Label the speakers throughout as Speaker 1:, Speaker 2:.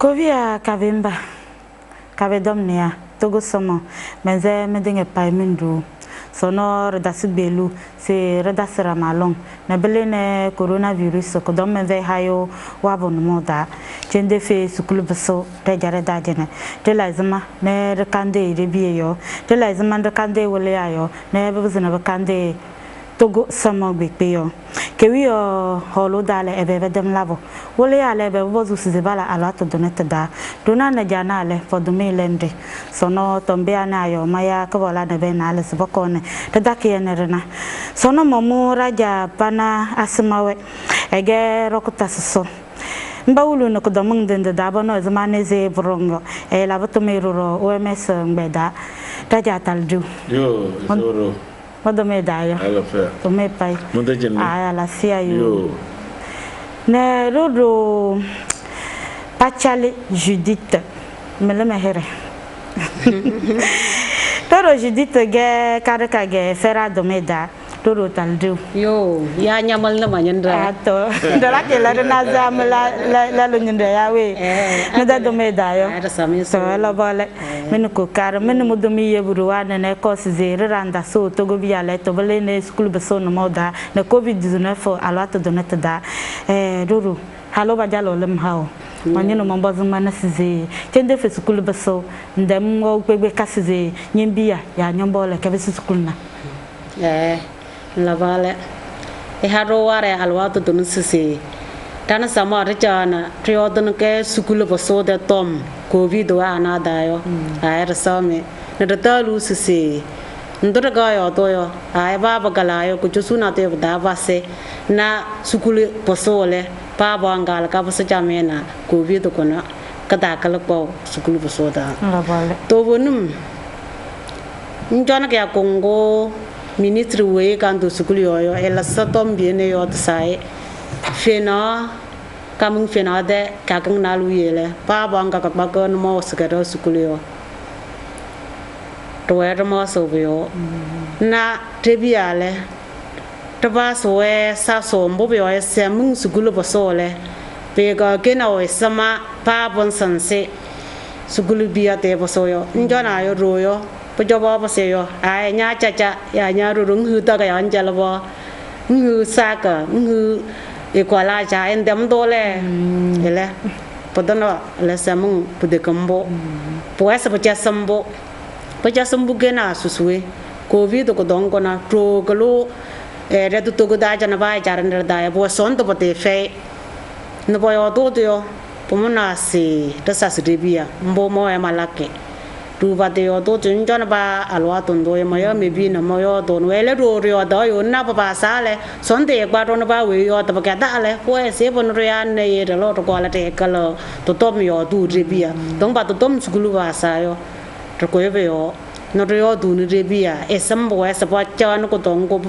Speaker 1: Kovia kavimba kavedomnia togo somo menze medinge paimindu sono redasi belu se redasi ramalong na belene coronavirus ko dom menze hayo wabon moda chende fe sukulu beso te jare dajene te lazima ne rekande de biyo te lazima rekande wole ayo ne bezina bekande togo somo gbeyo kewiyo holo dale ebe dem labo wole ale be bozu sizibala alato donete da dona na janale fodume lende sono tombe anayo maya kabola na be na ale sibokone tadake enerena sono momu raja pana asmawe ege rokuta so mbawulu no kodomung dende da bono zamane ze brongo e labato meruro OMS ngbeda taja talju
Speaker 2: yo zoro
Speaker 1: Modo medalha. To me pai. Ah, ela se aí. Ne rodo Pachale Judith. Me le mehere. Toro Judith ge karaka ge fera do meda. Toro taldu.
Speaker 3: Yo, ya nyamal na manyandra.
Speaker 1: Ato. Dala ke la na zam la lo nyindra ya we. Meda do meda yo.
Speaker 3: Ada sami
Speaker 1: so la bale. Menu ko kar menu modomi yeburu wana ne kosi zere randa so togo biale to bele ne school beso no moda na covid-19 alwata donata da ruru halo ba jalo lem hawo wanye no mambazu mana size kende fe school beso ndem wo pegbe kasize nyimbia ya nyombole ke be school na
Speaker 3: la bale haro ware alwata donusise tana sama rejana triodon ke school beso de tom covid wa na dayo ay rasame na datalu sisi ndora gayo toyo ay baba galayo ku jusuna te da base na sukuli posole baba ngal ka basa jamena covid ko na kada kala po sukuli posoda to bonum njona ke kongo ministre we kanto sukuli yo ela satom biene yo tsai fena kamung fenade kakang nalu yele pa banga ka bagon mo sekero sukulio to era mo sobio na tebiale to ba soe sa so mbobio ese mung sukulo bosole pe ga kena o sama pa bon sanse sukulu bia te bosoyo njona yo royo po jobo boseyo ai nya chacha ya nya rurung hu ta ga yan jalabo ngu saka ngu ikuala cha endem dole ele podono le samung pude kambo poesa pacha sambo gena susue covid ko dongo na tro galo re tu to goda jana ba jaran da bo son to pote fe no boyo to yo pomona si tasa sribia mbo mo e malake tu ba de yo to jona ba alwa tondo e moyo mebi na moyo don wele ro ro do yo na ba sale son de ba ron ba we yo to ka da le ko e se bon ro ya ne ye lo to ko la te kala to tom yo tu ribia dong ba to tom skulu ba sa yo to ko ye yo no ro du ni ribia e sambo e sa ba cha no ko dong ko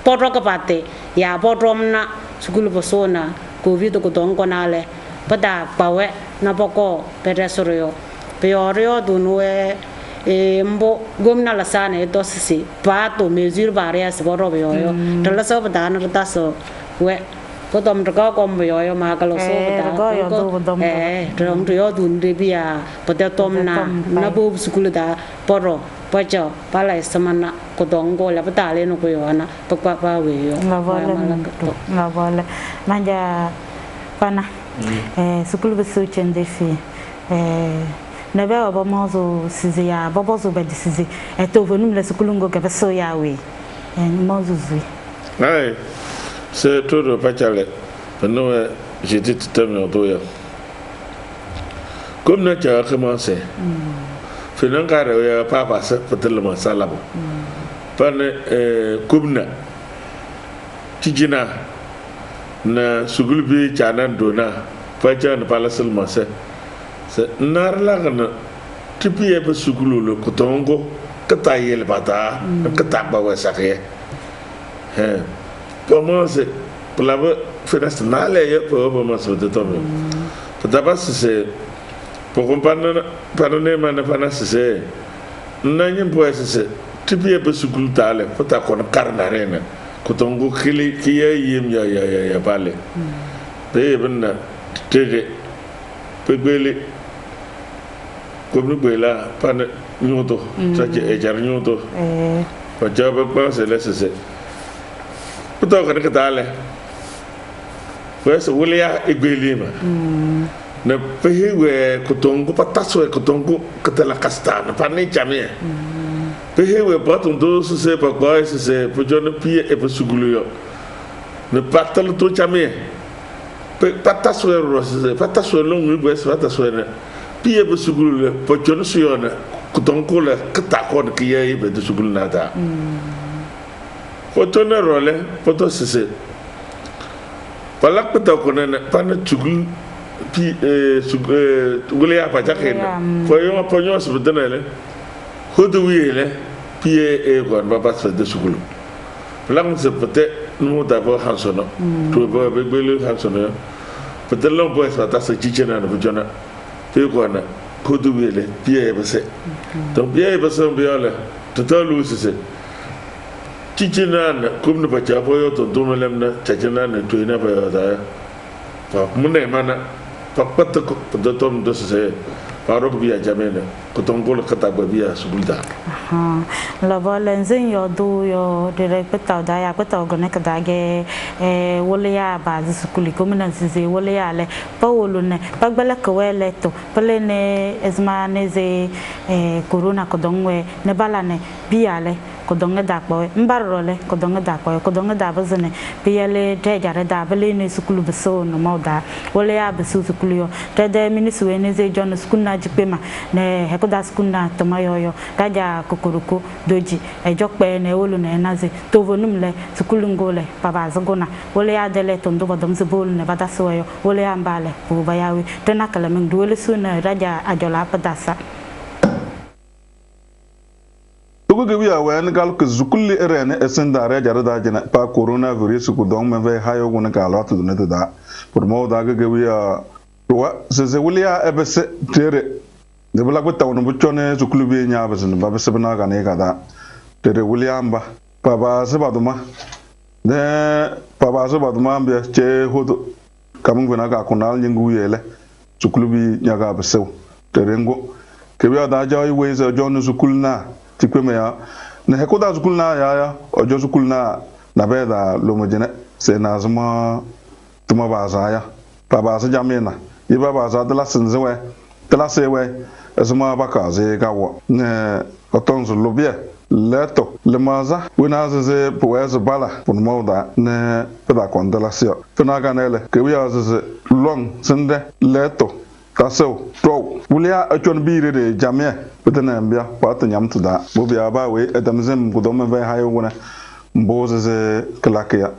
Speaker 3: po ro ka ba te ya bo rom na skulu bo so na covid ko dong ko na le ba da ba we na bo ko pe re so yo peorio dunue mbo gomna la sane dosisi pato mesure varias boro yo tala so badana taso we potom rgo kom yo ma kalo so badana rom yo dun de bia potatom na bu skulu da poro pacho pala samana ko dongo la badale no ko yo na pa we yo
Speaker 1: la vole manja pana skulu besu chende fi nebe obo mozo sizi ya bobozo be sizi eto vonum le sukulungo ke beso ya we mozo zui
Speaker 2: ai se todo pachale pano j'ai dit tout à l'heure comme na cha commencé finan kare ya papa sa patel ma salabo pane kubna tijina na sugulbi chanan dona pachan palasul mase narla gana tipi ebe sukulu lo kutongo kata yel bata kata ba wasake commence plava fenas nale ye po ba so de tomo taba se pour comprendre parler man pana se nanyem po se tipi ebe sukulu tale pata kon karnarena kutongo kili kiye yim ya bale be benna tege pegbele comme bela pan nyoto ça je jar nyoto pa jaba pa se le se puto ka dale pues wulia igbelima na pehewe kutongo pataso kutongo katala kastana pani jamia pehewe batundo se pa boy se pojona pie e pa suguluyo na patal to jamia pataso rose pataso longu boy pataso na pie be sugulu po chono suyona kutonko la kata ko ki ye be sugulu nada foto na role foto sese palak pata ko na pana chugul pi sugule ya pa jakena fo yo po nyo se bedana le hodo wiele pie e ko ba pas de sugulu palak se pete no da bo hansono to bo be belu hansono pete lo bo sa ta se chichena no jona pe ko na hodo wiele pie e bese donc pie e bese biole total lu se chichena na kum no ba cha bo yo to do melem na chichena na to ina ba da fa munne mana fa patta ko do tom do se paro biya jamena ko tongol kata ba biya subulda
Speaker 1: la volenzen yo do yo direct peta da ya peta go ne kada ge wole ya ba sukuli ko mina ze wole ya le pa wolo ne pa gbala ko wele to pele ne ezma ne ze corona ko dongwe ne bala ne biya le ko donga da ko mbarole ko donga da bazene biyale de jare da bele ne sukulu beso no moda wole ya beso sukulu yo de ministu ne ze jon sukuna jipema ne he ko da sukuna to mayoyo daja kokoruko doji e jokpe ne wolu ne naze to vonum le sukulu ngole baba zagona wole ya dele to ndo bodom ze bol ne bada soyo wole ya mbale bu bayawi tena kala men dole suna daja ajola padasa
Speaker 4: tugu biya wen gal ke zukulli erene esendare jarada jena pa coronavirus ku dong me ve hayo guna kala tu ne da por mo da ge biya wa se wuliya ebese tere de bla gbata wono buchone zukulu bi nya bese ba bese bana ga ne kada tere wuliya amba pa ba se baduma de pa ba se baduma be che hodo kamun guna ga kunal nyingu yele zukulu bi nya ga bese tere ngo ke biya da jawi we ze jonu zukulu na tikweme ya ne hekoda zukul na ya ojo zukul na beda lomojene se na zuma tuma baza ya pa baza jamena yiba baza de la sinzewe de la sewe zuma bakaze gawo ne otonzo lobie leto le maza wina ze poeze bala pon moda ne peda kon de la sio tuna ganele ke wiya ze long sinde leto taso to wulia achon bire de jamia betena mbia pata nyamtu da bobia ba we edamzem gudome ve hayo wona mboze ze klakia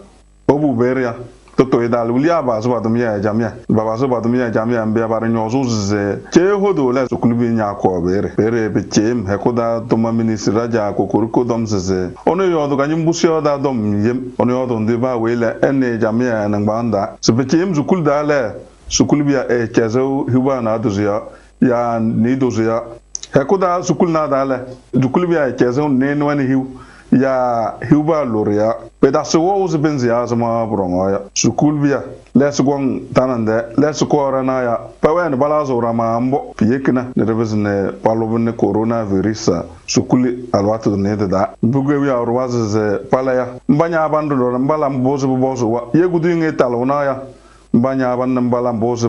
Speaker 4: obu beria toto edal wulia ba so badumia jamia baba so badumia jamia mbia ba nyozo ze che hodo le so kulubi nya ko bere be chem he koda to ma ministra ja ko ko dom ze ono yo do ganyum busio da dom yem ono yo do ndi ba we le ene jamia na nganda so be chem zukul da le sukul biya kezo huba na dozia ya ni dozia hekuda sukul na dale sukul biya kezo ne no ni hu ya huba loria peda so wo benzia zama brongo ya sukul biya les gon tanande les ko rana ya pawen balazo rama ambo piyekna ne rebezne palobne coronavirus sukuli alwatu ne da bugwe wi arwaze palaya mbanya bandu do mbala mbozo wa yegudu nge talona ya mbanya ban mbala mbozo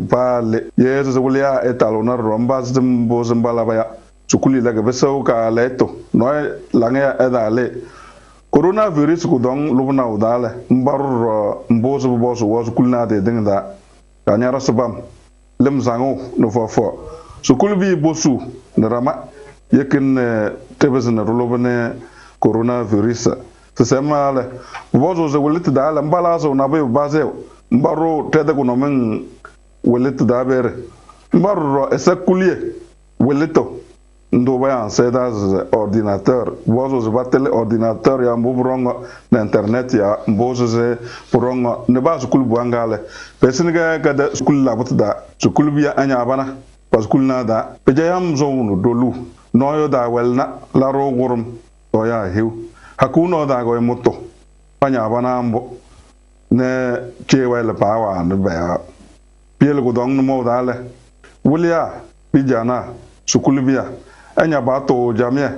Speaker 4: pale yezo zulia etalona romba mbozo mbala baya sukuli laga beso ka leto no lange edale coronavirus ku dong lubna udale mbar mbozo wa sukulna de dinga kanyara sabam lem zango no fofo sukul bi bosu nrama yekin tebezna rolobne coronavirus tsema le bozo zulit dale mbala so na be bazeo mbaro tede kuno men welet da bere mbaro esakulie weleto ndo bayan seda ordinateur bozo ze batele ordinateur ya mbubrongo na internet ya bozo ze brongo ne ba skul buangale pesiniga kada skul la butda skul biya anya bana paskul na da pejayam zonu dolu noyo da welna la ro gurum to ya hiu hakuno da go moto anya bana ambo ne chewa le pawa ne ba piel go dong no dale wulia pijana sukul biya anya ba to jamia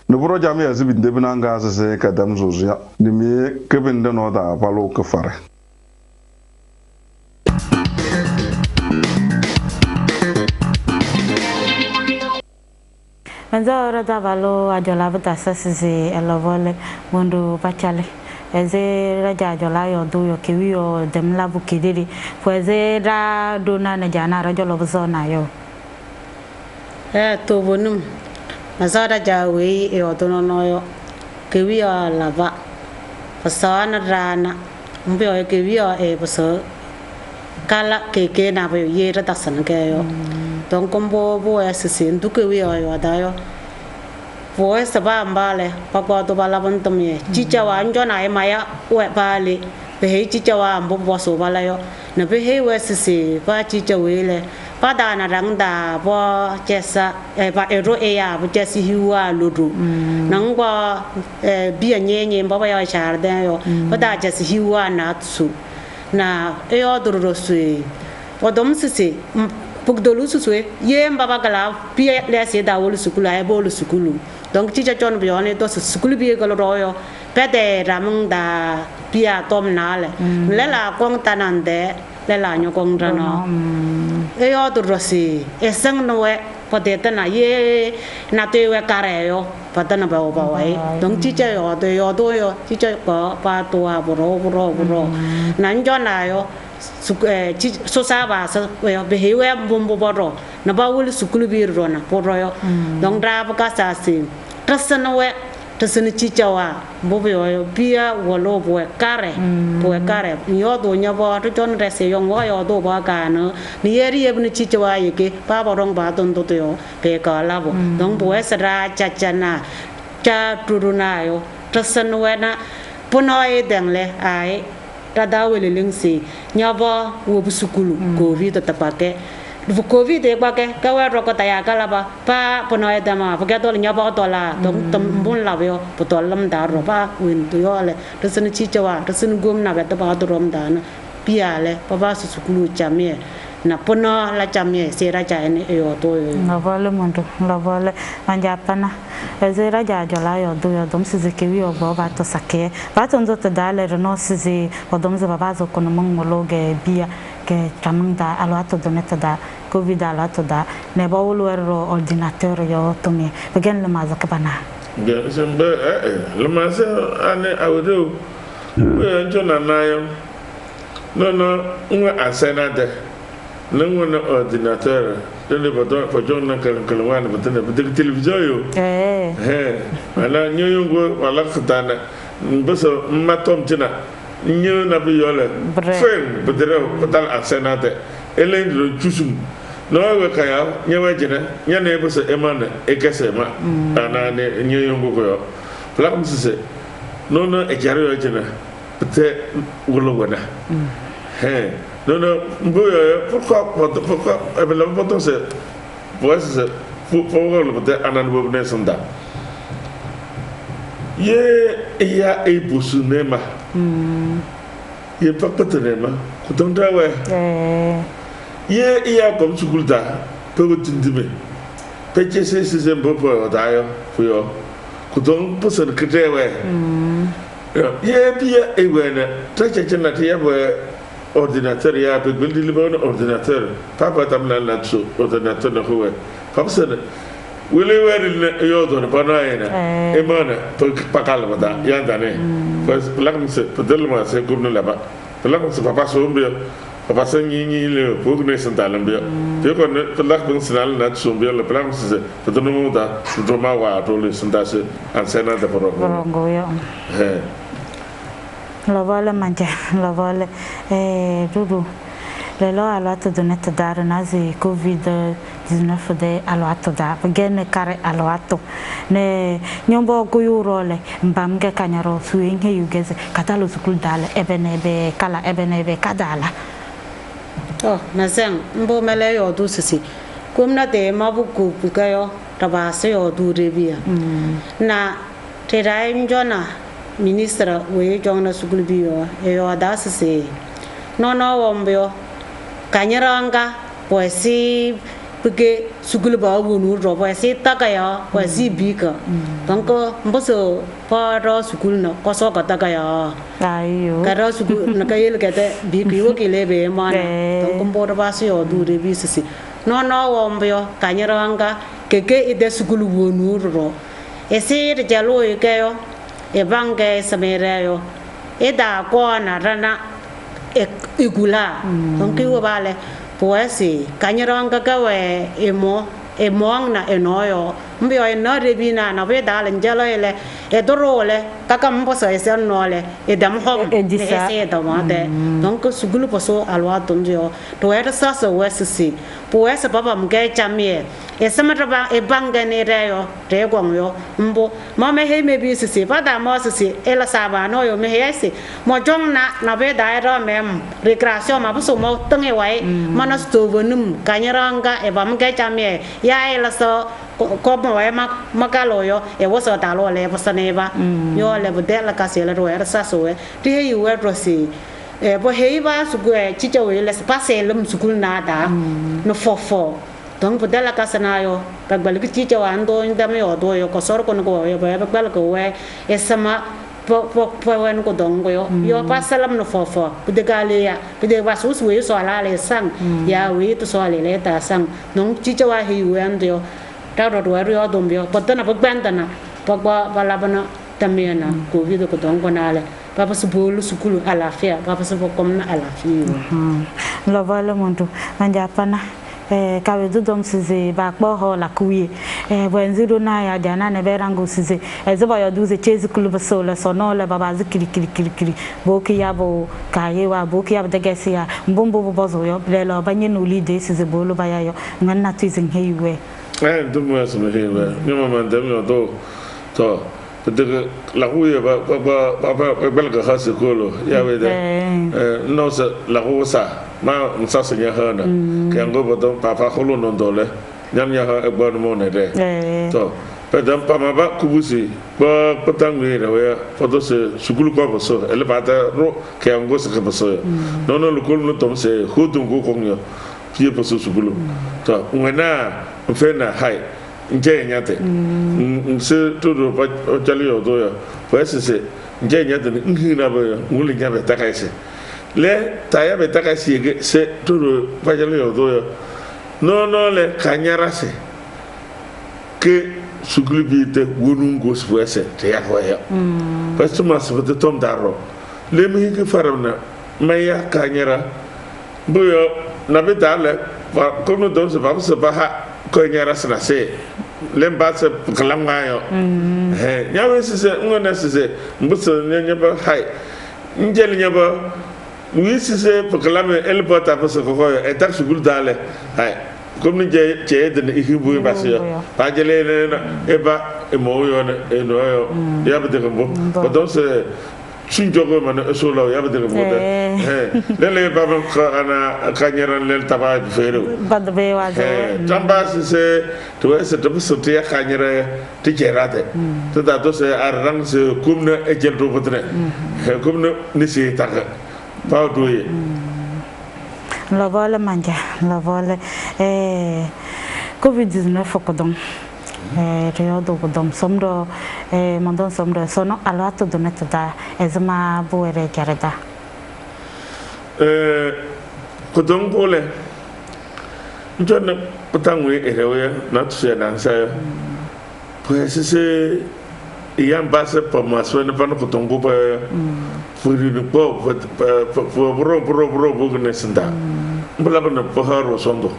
Speaker 4: no bro jamia zibin de binanga se kadam zozia ni mi kebin de no da balo ka fare
Speaker 1: Manzo da valo ajola bata sasi elovole mundu pachale eze raja ajola yo do yo kiwi yo demla bukidiri fo eze da dona na jana rajo lobuzo na yo
Speaker 3: to bonum mazara jawe e odono no yo kiwi yo lava pasana rana mbio e kiwi yo e paso kala keke na bo ye ra tasan ke yo donc combo bo asin du kiwi yo da yo voi saba ambale pakwa to bala bantamye chichawa anjona e maya we bale be he chichawa ambo boso bala yo na be he we sisi ba chichawe le ba da na rang da bo chesa e ba ero e ya bo chesi hiwa ludu nang ba bi anyenye ba ba ya charden yo ba da chesi hiwa na tsu na e odoro sui odom sisi pugdolu suswe ye mbaba gala bi le se da wolu sukula e bolu sukulu donc chicha chon bione to sukulu bi galo royo pede ramung da pia tom nale lela kong tanande lela nyo kong rano e odo rosi e sang noe potete na ye na te we kareo patana ba ba wai donc chicha yo do yo chicha ko pa to a buro nan jona yo so saba so be hewe bombo boro na ba wul sukulu bi rona poro yo donc ra ba sa sin tasana we tasana chichawa bobo yo bia wolo bo kare yo do nya ba to jon rese yo yo do ba ka no ni yeri yebni chichawa yeke pa borong ba ton to yo pe ka labo donc bo esra chachana cha turuna yo tasana we na puno e dengle ai tada wele lingsi nyaba wo busukulu covid tapake bu covid e bake ka wa roko taya kala ba pa pono e dama bake to nyaba to la dom tambun la yo potol lam da ro ba win to yo le to sun chi chawa to sun gum na ba to ba to rom da na pia le pa ba sukulu chamie na pono la chamie se ra cha ne yo to
Speaker 1: na vale mondo la vale anja pana eze raja jola yo do yo dom size ke wi obo ba to sake ba to ndo to dale no size odom ze baba zo kono mongologe bia ke tamanda alato doneta da covid alato da ne ba wolo ero ordinateur yo to me again le maza kabana
Speaker 2: ge sembe le maza ane awdo we njona nayo no un asena de non ordinateur le botton for John Kalwan but the television ala nyongo wala khutana mbeso matom tina nyo na bi yole fen bedere total asenate elen ro chusum no we kaya nyewe jina nyane beso emana ekese ma ana ne nyongo ko yo flam sise no e jare yo jina pete wolo wona non, pourquoi l'important c'est pour le peut-être en anobné sonda. Il y a un boussunema. Il y a pas peut-être quand ouais. Il y a comme sukulta, peut t'intimer. Peut-être c'est un peu pour d'ailleurs pour yo. Quand on peut se créer ouais. Il y a bien et ouais, très tchétchena tiens ouais. Ordinateur ya pe gbendi libo ordinateur papa tamna la so ordinateur na howe famse wele were yo do na banaena e mana to pakala bada ya dane pues lakm se pedelma se gubno laba lakm se papa so mbio papa se ni le pour ne santalam bio te ko ne lakm sinal na so mbio le plan se pedono muda do ma wa to le santase ansena de
Speaker 1: porongo yo la vole manje la vole dudu le lo alato doneta dar nazi covid 19 de alato da gene kare alato ne nyombo kuyurole mbamge kanyaro suenge yugeze katalo sukul dale ebenebe kala ebenebe kadala
Speaker 3: naseng mbo mele yo du sisi kumna de mabuku pukayo tabase yo du rebia na terai njona ministra we jongna sukul biyo e yo adasese no wombyo kanyaranga poesi porque sugul ba wonu ro ba se ta ka ya ba si bi ka donc mbo so pa ro sugul no ko so ka ta ka ya
Speaker 1: ayo
Speaker 3: ka ro sugul na ka yel ka te bi ki wo ki le be ma na donc mbo ro ba si o du de bi si no wo mbyo ka nyaranga keke ide sugul wonu ro e se de jalo e ke yo e bange samere yo e da ko na rana e igula donc wo bale poesi kanyaranga ka we emo na enoyo mbio eno rebina na we dal njalo ele e dorole kaka mboso ese nole e dam hom e da mate donc sugulu poso alwa tonjo to era sasa wesisi poesa papa mge chamie e samatra ba e bangane reyo re gongyo mbo mo me he me bi sisi pada mo sisi ela saba no yo me hesi mo jong na be dai ro mem recreation ma buso mo tange wai mana sto vonum kanyaranga e bam ge chamie ya ela so ko mo wai makalo yo e wo so da lo le posane ba yo le bude la kasela ro era saso e ti he yu ro si e bo he ba su gue chi cho le passe lum sukul na da no fofo donc bude la kasana yo ba bal ki chi cho ando nda me odo yo ko sor ko no yo ba bal ko we e sama po wen ko dong yo pasalam no fofo bude gale ya bude ba su we so la le sang ya we to so le ta sang non chi cho wa hi we ando ta ro ro dom yo potana po bandana po ba la bana tamiana covid ko dong ko na le papa su bolu sukulu alafia papa su kom na alafia
Speaker 1: lo vale monto anja pana kawe du dom size ba kpo ho la kuye bwenzido na ya jana ne berango size ezeba yo duze chezi kuluba sola sono le baba zikiri boki ya bo kaye wa boki ya de gesia mbombo bozo yo lelo banye no lide size bolu ba ya yo nganna tizin heiwe
Speaker 2: dum wa so heiwe nyama man dem yo to de la kuye ba belga hase kolo ya we de no se la rosa ma msa se nya hana ke ngo bodo papa kholo non dole nyam ya ha egbo no ne de to pe dam pa ma ba kubusi ba patang we re we foto se sukulu ko bo so ele ba ta ro ke ngo se ke bo so no lu kol no tom se hudum go ko nyo pie po so sukulu to ngena mfena hai nje nyate se todo pa chali yo do ya pues se nje nyate ngi na ba nguli nyabe takaise le taya be takaise se todo pa chali yo do ya no le kanyara se ke sugli bi te wonu ngos pues te ya ko ya parce que mas de tom daro le mi ke faramna maya kanyara boyo na be dale comme donc se ba ha ko nyara sana se lemba se kalanga yo nyawe se ngona se mbuso nyanya ba hai njeli nyaba wi se kalame elbota pa se ko yo etak sugul dale hai comme ni je de ihibu ba se pa jele na eba e mo yo na e no yo ya be de ko donc se sunjogo man solo ya be de ko de le ba ana kanyaran le taba fere
Speaker 1: bad be wa
Speaker 2: tamba se to se to so te kanyara te jerate to da to se arrang se kumna e jel do botre kumna ni se tak pa do ye
Speaker 1: la vola manja la vola covid-19 fokodon reodo bodom somdo mandon somdo sono alato doneta da ezma boere jarada
Speaker 2: kodon bole njona potangwe erewe na tse na sa pues se yam base pa maso ne pa no kodon go pa furi no po bro bugne senda mbala bana po haro sondo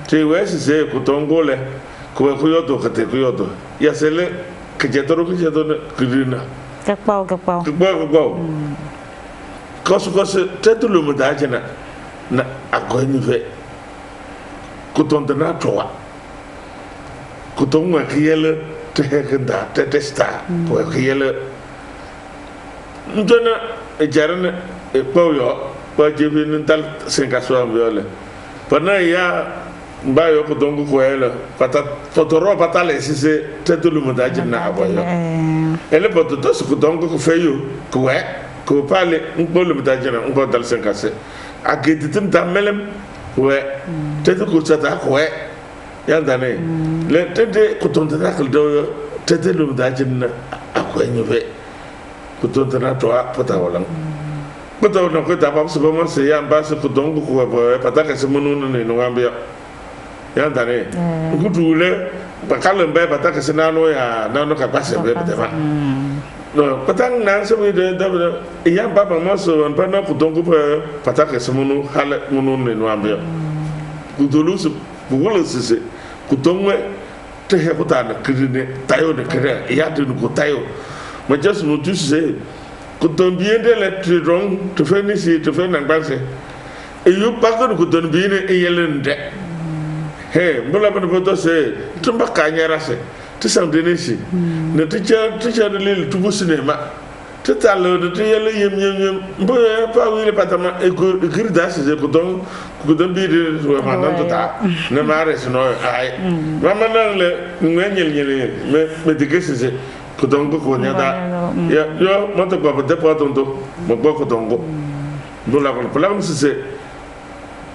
Speaker 2: te wes se kodon gole ko yodo kate ko yodo ya sele ke jetoro kirina
Speaker 1: gakpao
Speaker 2: kosu tetulu mudajena na agoni ve kutonda na towa kutonga kiyele tehenda tetesta ko kiyele ndona jarana e pawyo pa jebin dal sengaso ambiole pana ya mbayo ko dongo ko ela pata fotoro patale sise tetulu mudajena aboyo ele poto to su dongo ko feyo ko we ko pale ngolo mudajena ngo dal senkase ageditim damelem we tetu ko tata ko we ya dane le tede ko ton tana kal do tede lu da jin akwai ni ve ko ton tana to a pata wala pata wala ko ta ba su ba mo se ya ba su ko don ko ko pata ka se munu ne no ambia ya dane ko dule ba kalen ba pata ka se na no ya na no ka pa se be de ba no patang nan se we de da ya ba ba mo so on pa na ko don ko pata ka se munu hala munu ne no ambia ko dulu su bugulo se ko don we te he ko ta na krine tayo de kre ya de ko tayo ma just no tu se ko don bien de le tron to fenisi to fen nan ba se e yu pa ko don bien e yelende he mbula ba do se tumba ka nyara se ti sang de nesi ne ti cha de le tu bu cinema ti talo de ti yele yem mbo pa wi le patama e ko girda se ko don bi de so ma nan to ta ne mare se no ai mama nan le ngel me digese se ko don ko nya da ya yo mo to ko de po ton to mo ko don ko mbula ko plan se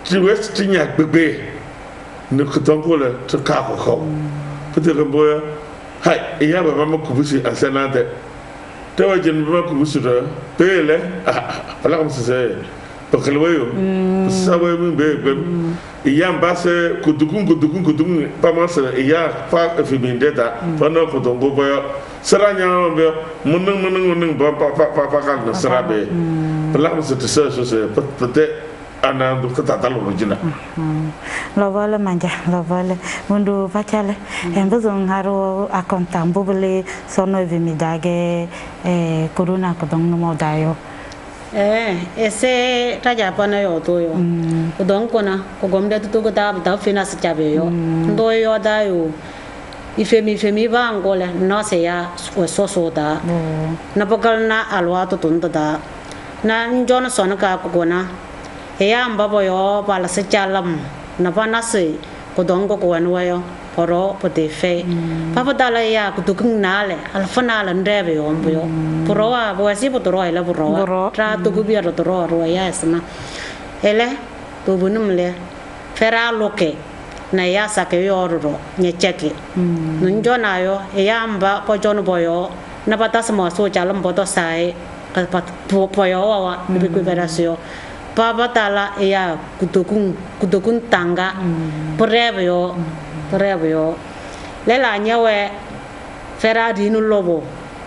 Speaker 2: ti west ti nya gbegbe ne ko don ko le to ka ko peut-être boya hay iya ba ma ku busi asanade tawajin ba ku busi da pele ala comme c'est parce que loyo ça va me be iya ba se ku dukun pas moi c'est iya fa femindeta pendant que don boya saranya be munung ba pa kan na sarabe ala comme c'est ça c'est peut-être ana do ta talo rojina
Speaker 1: lo vale manja lo vale mundu pachale embezo ngaro akonta mbobele sono vimidage corona ko dong no dayo
Speaker 3: ese taja pana yo to yo ko dong ko na ko gomde to ko da fina se chabe yo ndo yo da yo ifemi ba ngole no se ya so da na bakal na alwa to tun da na njona sona ka ko na ya mbabo yo bala se chalam na bana se ko dong ko wan wayo poro pote fe papa dala ya ko tukung nale al fana la ndebe yo mbo poro wa bo si potoro ila poro tra to ku biya to ro ya esma ele to bunum le fera loke na ya sa ke yo ro nye cheke njona yo ya mba ko jono boyo na pata sama so chalam boto sai ka pat po yo wa bi ku verasio papa tala ya kutukun tangga perebe yo lela nyawe fera di no lobo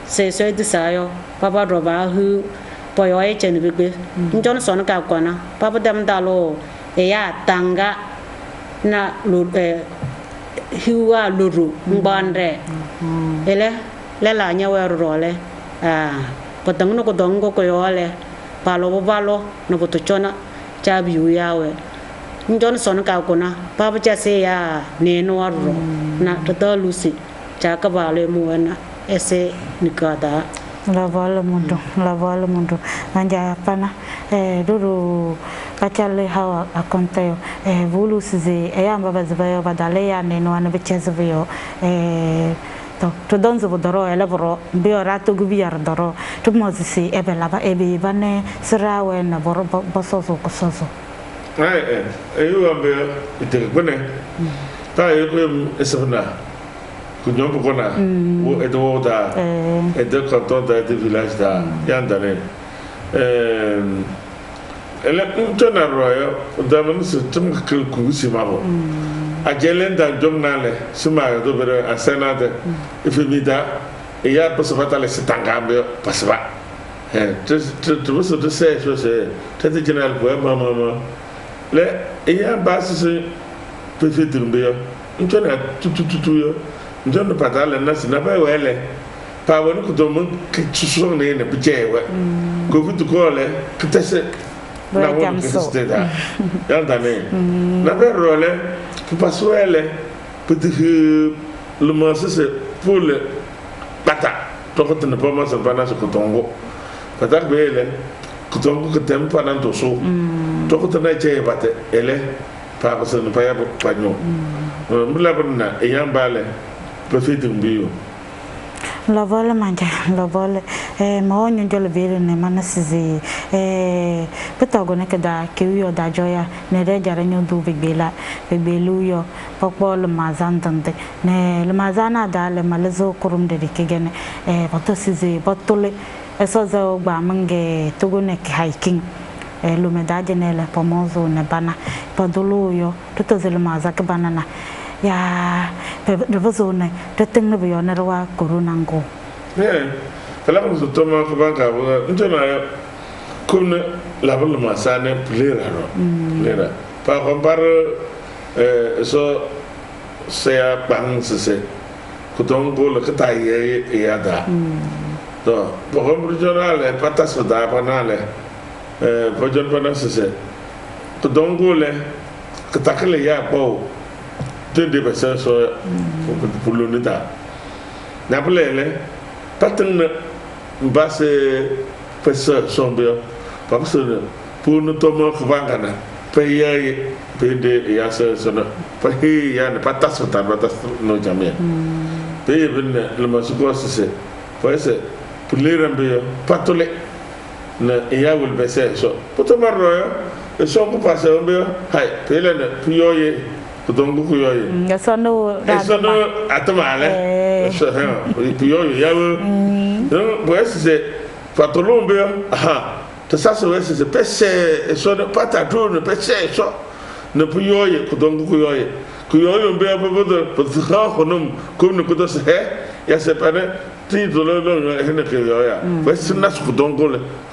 Speaker 3: se di sayo papa roba hu poyo e chen bigbe njon son ka kona papa dam dalo ya tanga na lu hiwa luru mbandre ele lela nyawe role potang no ko dongo ko yo le palo no potochona chabi yawe njon son ka kona papa cha se ya ne no ro na to lusi cha ka bale mu na ese nikada
Speaker 1: la vale mundo anja pana duru pachale hawa akontayo vulu size yamba bazbayo badale ya ne no ana bechezveyo to donzo bodoro elaboro bio rato gubiar doro to mozisi ebelaba ebe bane srawe na boro bososo kososo
Speaker 2: ayo ambe ite kone ta yo esfna kunyo bokona wo edo da edo canton da de village da yandane ele untona royo da man se tum ku si mabo ajelen da jomnale suma do bere asenade ifimida ya pasfata le sitangambe pasba tu so de se te general boy mama le ya basis prefeture yo ntona tututu yo ntona patale na sina ba wele pa woni ko do mun tsuso ne bijewe ko vitu ko le kitese na woni kitese da ya ndane na be role paswele petit le masse c'est pour le bata to ko tene pa ma sa bana so ko tongo pata bele ko tongo ko tem pa nan to so to ko tene che bate ele pa ko so pa ya pa no mbula bana e yambale profite mbiyo
Speaker 1: la vole manja la vole ma onyo jolo bele ne manasizi petago ne kada kiyo da joya ne re jara nyo du begbelu yo pokpo le mazandande ne le mazana da le malezo kurum de kigene potosizi botole esozo gba mange togo ne hiking lo medaje ne le pomozo ne bana padolo yo tutoze le mazaka banana ya de vozone de tengne bi yona wa corona ngo
Speaker 2: kala ko to ma ko banka ntona comme la bol ma sane plera plera pa compar so sea bang se ko don go le kata ya da to po ko regionale patas da banale po jon panas se to don go le kata kale ya po de personnes pour l'unité. N'appelez-les pas tant basse personnes sont bien parce que pour nous tomber vangana payer payer ya ce payer ya ne pas tasser ta pas non jamais payer le masuko c'est pour les remboursser pas tous les na ya will baisser ça pour tomber et ça pour passer on bien hay payer le pour yoyer donc ku yoy
Speaker 1: sono
Speaker 2: atamale so puis yoy yawo donc c'est patolombe to ça c'est pêcher so pas ta tourne pêcher so ne puis yoy donc ku yoy on be pour khonum comme ne ko to c'est ya c'est pas ti dolo ne que yoya c'est nas ku donc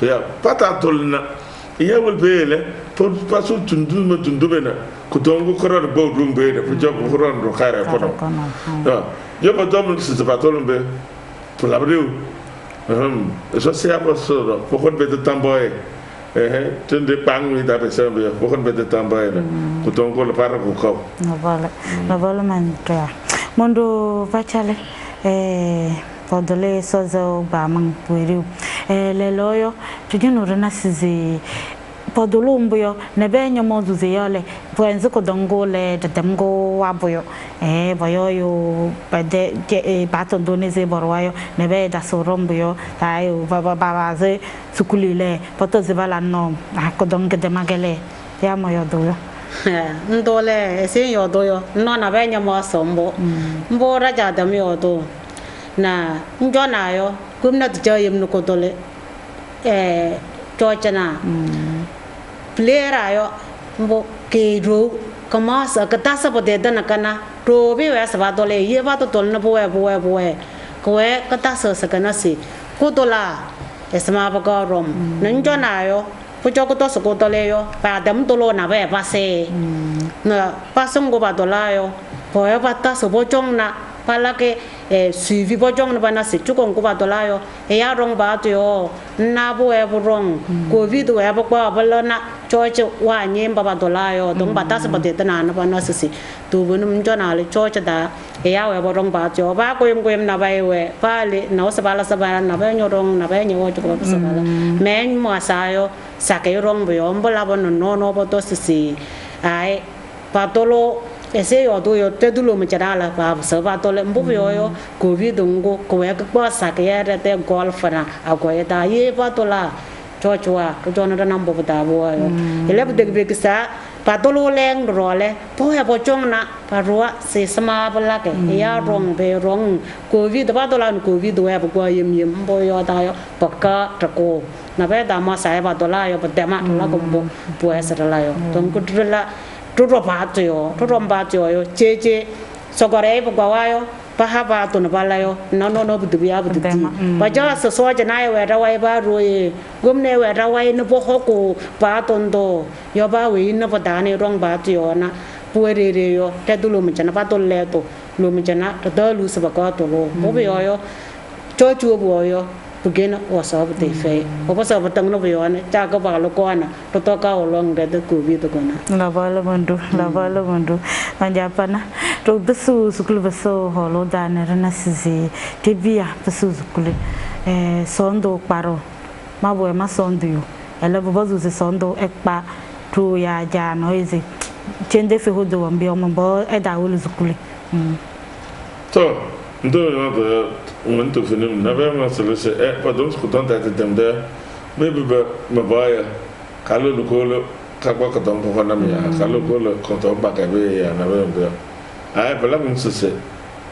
Speaker 2: ya pas ta tolna ya wol bele pour pas tout tundubena ku dongo koror bo dumbe de fu jogo koron do khare ko no yo ba dom se ba tolombe pour la breu so se apa so ko kon be de tamboy tunde pangui da besembe ko kon be de tamboy ku dongo le para ko ko
Speaker 1: no vale man tra mondo vachale podole sozo ba man puiru le loyo tujino rena sizi podolumbo yo ne benyo moduze yole poenzo ko dongo le demgo waboyo boyo yo bade bato doneze borwayo ne be da sorombo yo tayo baba ze sukulile potoze bala no ko donge de magele ya moyo do
Speaker 3: ndole ese yo do yo no na benyo mo sombo mbo raja da mi odo na njona yo kumna tjayem no ko dole chochana plera yo mbo ke ro kama sa kata sa pode dana kana ro be wa sa dole ye ba to tol na bo ko e kata sa kana si ko dola esma ba ga rom njona yo ko ko to so ko dole yo pa dam to lo na ba ba se na pa song go ba dola yo ko e ba ta so bo chong na pala ke suivi bojong na bana se chukong ko ba dola yo ya rong ba to yo na bo e bo rong covid we ba kwa ba na choche wa nyem ba dola yo dong ba ta se ba de na na bana se tu bu num jo na le choche da ya we bo rong ba jo ba ko yem na ba we pa le no sa ba na ba nyo rong na ba nyo jo ko sa ba men mo sa yo sa ke rong bo yo mbo la bo no bo to se ai pa tolo ese yo do yo te dulo me chara pa so ba to le mbo yo covid ngo ko ya ko sa ke ya te golf na a ko ya ta ye pa to la cho chwa ko jo na nam bo da bo yo ele bu de be sa pa to lo leng ro le po ya bo chong na pa ro se sama ba la ke ya rong be rong covid ba to la covid wa bo ko yem bo yo da yo pa ka ta ko na be da ma sa ba to la yo ba de ma la ko bo sa la yo ton ko la tu roba yo jeje sogore bogwa yo pahaba to na bala yo no budu ya budu ba ja so jana yo ra wai ba roye gomne we ra wai no bo ko ba tondo yo ba we no ba ne rong ba yo na puere yo te du lo mchana ba to le to lo mchana to do lu sa ba ko to lo bo yo cho chu bo yo begin was of the fay was of tang no yon cha ko ba lo ko na to ka o long de ku bi to na
Speaker 1: la bala mundu anja pana to besu sukul beso holo da na na sizi tibia besu sukul sondo paro ma bo ma sondo yo ele bo bozu se sondo ekpa to ya ja no izi chende fe hodo wambi o mo e da wulu sukul
Speaker 2: to ndo yo do mun to film na ba ma sele se pa dom ko ton ta tem de me be ma ba ya kalo lu ko lo ka ko ton ko na mi ya kalo ko lo ko ton ba ka be ya na ba be ai pa la mun se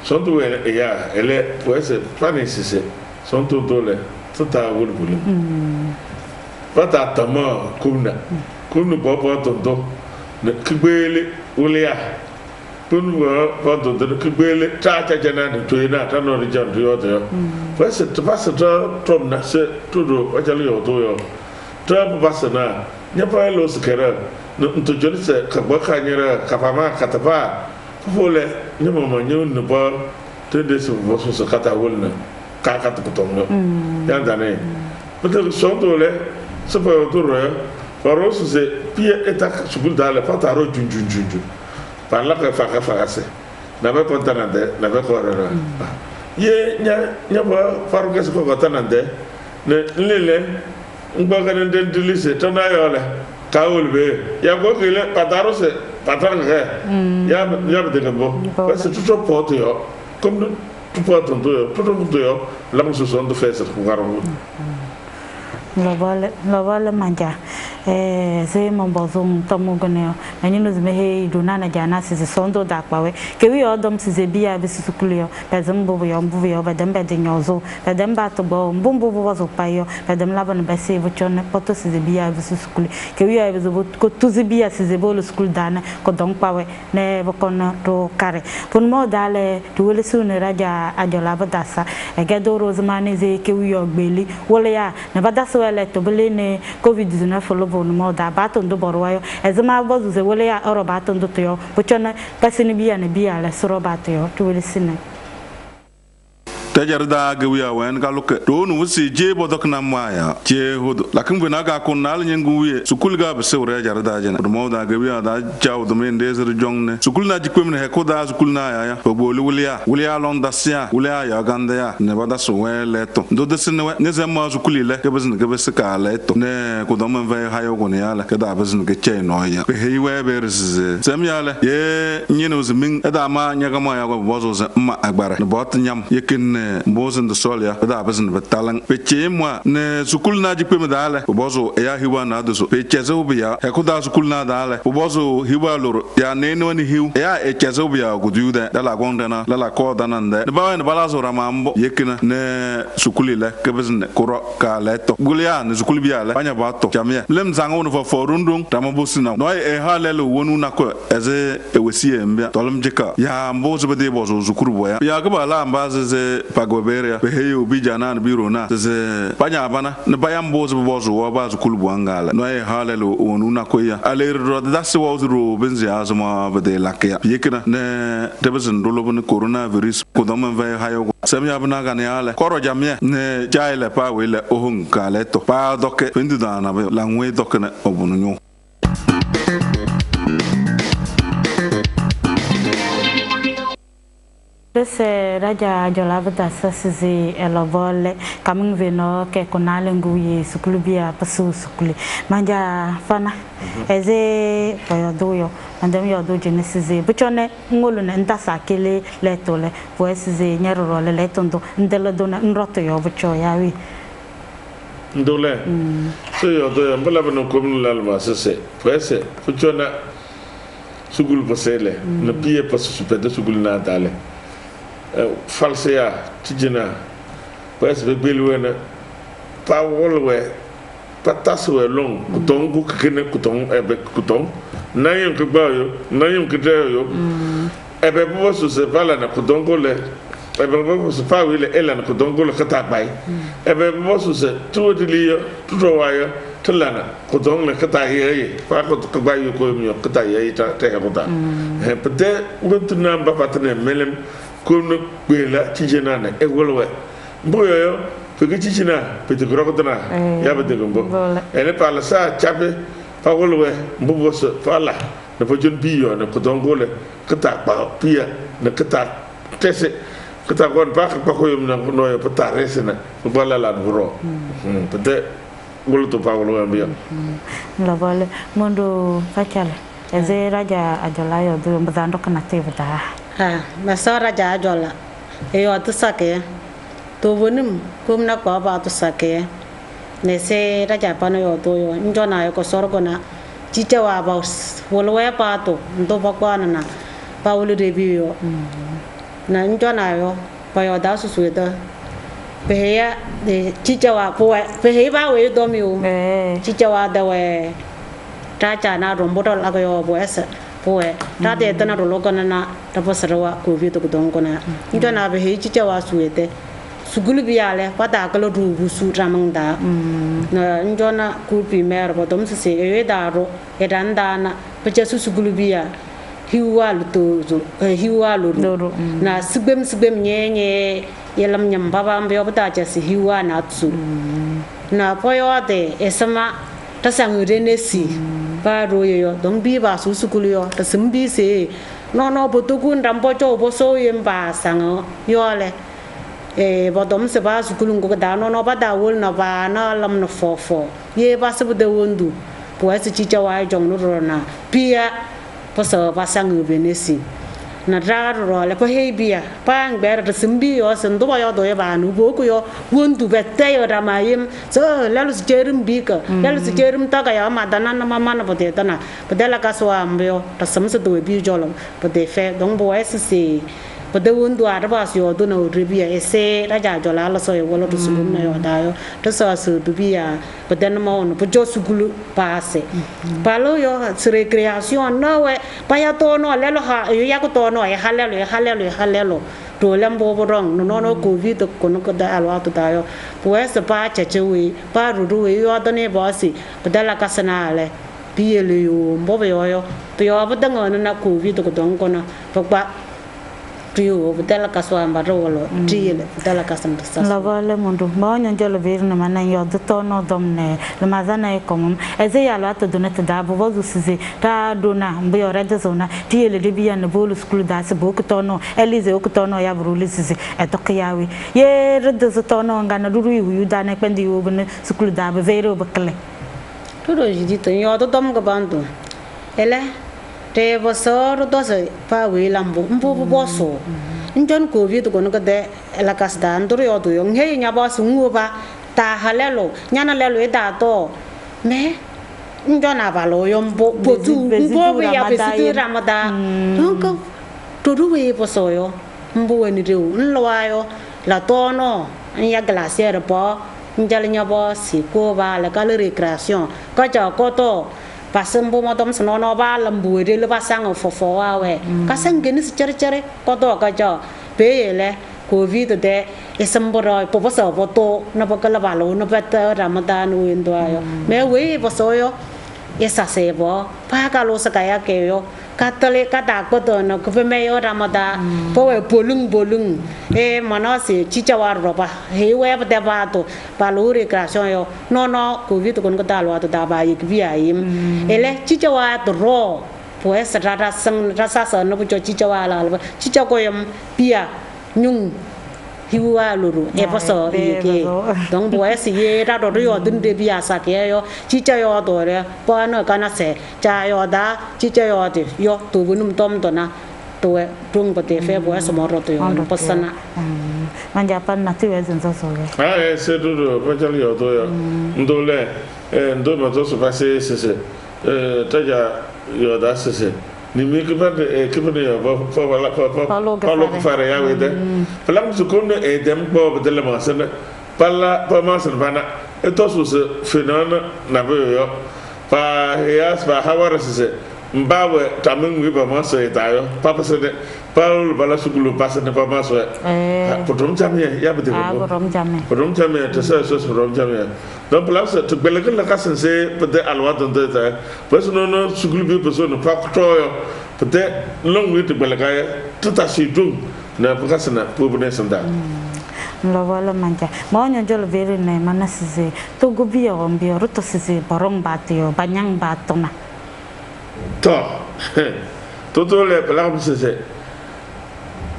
Speaker 2: son to ya ele pues pa ni se son to dole to ta wul bulu pa ta tama kumna bo to do ne kibele ulia pun bo to do kibele ta jana de to na ta no ri jan yo de pues to passe to na se to do a jali yo to yo to passe na nya pa lo se kera no to joli se ka ba ka nyera ka pa ma ka ta ba fole nya mo ma nyu ne ba to de se bo so ka ta wul na ka ka to to no ya dane peut-être son dole se pa to ro Faro se pia eta subul dale fata ro junjunjunju parla ka fa se na be kontanande na be ko ra ye nya ba faru ke ko kontanande ne lele ngba ga den dilise tona yole ka wolbe ya go kile pataro se patran ga ya be de bo parce que tout porte yo comme tout porte tout yo la mo so ndo fesse ko garo
Speaker 1: la vale manja se mon bozum tomu gone na nyino zme he dona na jana se sondo da kwawe ke wi odom se bia be su kulio pe zambo yo mbu yo ba dembe de nyozo pe demba to bo mbumbu bo zo payo pe dem laban be se vochon poto se bia be su kuli ke wi ya be zo ko tuzi bia se bolo skul dana ko don kwawe ne bo kon to kare pun mo dale to wele su ne raja ajola badasa e gedo rozmane ze ke wi yo gbeli wole ya ne badasa wele to bele ne covid-19 folo no mo da baton do borwayo ezema bozu ze wole ya oro baton do to bochona pasini biya ne biya la soro bato to wele sine
Speaker 4: tajar da ga wiya wen ga lukke do no wusi je bodok na maya je hodo lakin bina ga kun nal nyengu wiye sukul ga be sewre jar da jena do mo da ga wiya da jaw do men deser jongne sukul na jikwem ne he ko da sukul na ya ko bolu wuliya lon da sia wuliya ya ganda ya ne bada so wele to do de sine we ne zema sukuli le ga bezin ga besika le to ne ko do men ve hayo go ne ya la ka da bezin ga che no ya be he we be res sem ya le ye nyino zmin da ma nya ga ma ya go bozo za ma agbara ne bot nyam yekin mbozen de solia da bezin betalang peche moi ne sukul na jikpe medale bozo ya hiwa na do so peche zo biya he ko da sukul na dale bozo hiwa lor ya ne no ni hiu ya eche zo biya gudu da la gonda na la ko da nan de ba ne bala zo ramambo yekina ne sukuli le ke bezin koro ka leto gulia ne sukul biya le banya ba to jamia lem zango no fo rundung tama bosina no e halelo wonu na ko eze ewesie mbia tolum jika ya mbozo bede bozo zukuru boya ya ga bala ambaze pagoberia be heyo bijana na biro na ze panya bana ne bayam bozo bozo wa ba zukulu buangala no e halelo wonu na ko ya ale ro da se wa zuru benzi azuma bede lakya yekina ne debezin dolo ne coronavirus ko do man ve hayo samya bana ga ne ale koro jamia ne jaile pa wele ohun ka leto pa doke pendu da na la ngwe doke na obunu nyu
Speaker 1: se raja jolava da sasi elovole kamin veno ke konale nguye sukulubia pasu sukuli manja fana eze poyodoyo andem yodo jenesize buchone ngolo na ntasa kele letole voesize nyaroro le letondo ndelo dona nroto yo bucho yawi
Speaker 2: ndole so yodo mbala bano komnu lalma sese voese buchona sugul posele no pie pasu supede sugul na dale falsia tijina pues be belwena pa wolwe pataswe long kuton bu kene kuton ebe kuton nayem ke bayo nayem ke dayo ebe bo so se vala na kuton gole ebe bo so pa wile ela na kuton gole kata bai ebe bo so se tu diliyo tu roya tulana kuton le kata yeye pa ko to bayo ko mi kata yeye ta te hota pete wentuna ba patne melem kono bela tijena na egolwe boyo fege tijena pete grokotna ya bede gombo ele pala sa chape pa golwe mbubo so pala na fojon biyo na kodongole kata pa pia na kata tese kata gon pa ko yum na no yo pata resena bala la bro pete golo to pa golwe biyo
Speaker 1: la vale mondo fachala eze raja ajolayo do mbadando kana tevda
Speaker 3: masora ja jola e yo to sake to vonim kum na ko ba to sake ne se ra ja pa no yo to yo njo na yo ko sor ko na chicha wa ba wolwe pa to ndo ba kwa na pa wolu de bi yo na njo na yo pa yo da su su de pe ya de chicha wa po pe he ba we do mi u chicha wa da we ta cha na rom bo la ko yo bo esa po e ta de ta na ro lo ko na ta po sara wa ko vi to ko dong ko na njo na be he chicha wa su de sugulu biale pada kalo du busu ramang da na njona ku primer bo dom se e da ro e danda na peja sugulu bia hiwa lu to hiwa lu na sibem nye yelam nyam baba mbyo bata ja si hiwa na tsu na poyo de esama ta sang rene si ba ro yo dong bi ba sugulu yo ta simbi se no bo to kun ram bo cho bo so yem ba sang yo le bo dom se ba su kulung ko da no ba da wol na ba na lam no fo ye ba se bu de wondu po se chi cha wa jong no ro na pia po so ba sang u benesi na ra ro le po he bia pa ang ber de simbi yo sen do ba yo do ye ba nu bo ko yo wondu be te yo da ma yim so la lu jerum bi ka la lu jerum ta ka ya ma da na ma na po de ta na po de la ka so am yo ta sam se do bi jo lo po de fe dong bo se pada wundu ada pas yo tu no ribia ese raja jola la so yo lo tu sulum na yo da yo to so su bibia pada no mo no pojo sugulu pase palo yo se recreación no we pa ya to no le lo ha yo ya ko to no e halelo to lam bo rong no covid ko no ko da alwa to da yo pues pa che we pa ru yo to ne bosi pada la kasana le piele yo bo yo to yo ba da ngona na covid ko dong ko na pa trio betala kaswa mbaro lo triele betala kasam tsa
Speaker 1: la vale mundu ma nyanjo le vir na mana yo to no domne le mazana e komum eze ya la to donate da bo zo size ta dona mbo red zona tiele de biya na bolu school da se bo to no elize o to no ya bru le size e to kyawi ye red zo to no ngana duru yu da na kpendi yo bne school da be vero bakle
Speaker 3: to do ji to yo to dom ga bandu ele te bosor do se pa we lambo mbo boso njon ko vi to kono de la kasda ndoro yo do nge nya boso nguba ta halelo nyana lelo da to me njona balo yo mbo tu mbo we ya besitu ramada donc to do we boso yo mbo we ni de nlo yo la to no nya glacier po njal nya bo si ko ba la ka le recreation ka ja ko to pasem bo modom sno no ba lambu de le pasang fo wa we ka sang geni cere ko to ka ja pe le covid de esamboro po so bo to na ba kala ba lo no bet ramadan win do yo me we bo so yo esa se bo pa ka lo sa ka ya ke yo ka tele ka da ko to no ko me yo ramadan po we bolung e mano se chicha war ro ba he we ba de ba to ba lo recreation yo no covid ko ko da lo to da ba yi bi ayim ele chicha wa to ro po esa ra sang ra sa no bo chicha wa la chicha ko yam pia nhung hiwa luru e paso ye donc bo esi ye ra do yo dun de bia sa ke yo chicha yo do re po no kana se cha yo da chicha yo de yo tu bunum tom do na to e tung po te fe bo eso mo ro to yo no pasana
Speaker 1: manja pan na tu e zenzo so le
Speaker 2: e se do po cha yo do yo ndo le ndo ma to so pase se ta ja yo da se ni mi ke ba ke ba ya ba fa wala fa ko fare ya we de falam su ko e dem bo de le ma se palla pa ma se bana e to su se fenana na be yo pa ya sba hawara se mbawe tamen wi ba ma se ta yo pa pa se de paul bala su gulu pa se ne pa ma so potom jamie ya be de ko potom jamie te se so potom jamie donc là c'est tu belle que la casse c'est peut-être à l'ouest de ça parce que non su gulu bi personne pas to yo peut-être long wi te belle ka tout à fait donc na pa se na pour bonne sanda
Speaker 1: la wala manja ma onyo jol veri ne mana sise to go bia on bia ruto sise barong batio banyang batona
Speaker 2: to le pala sise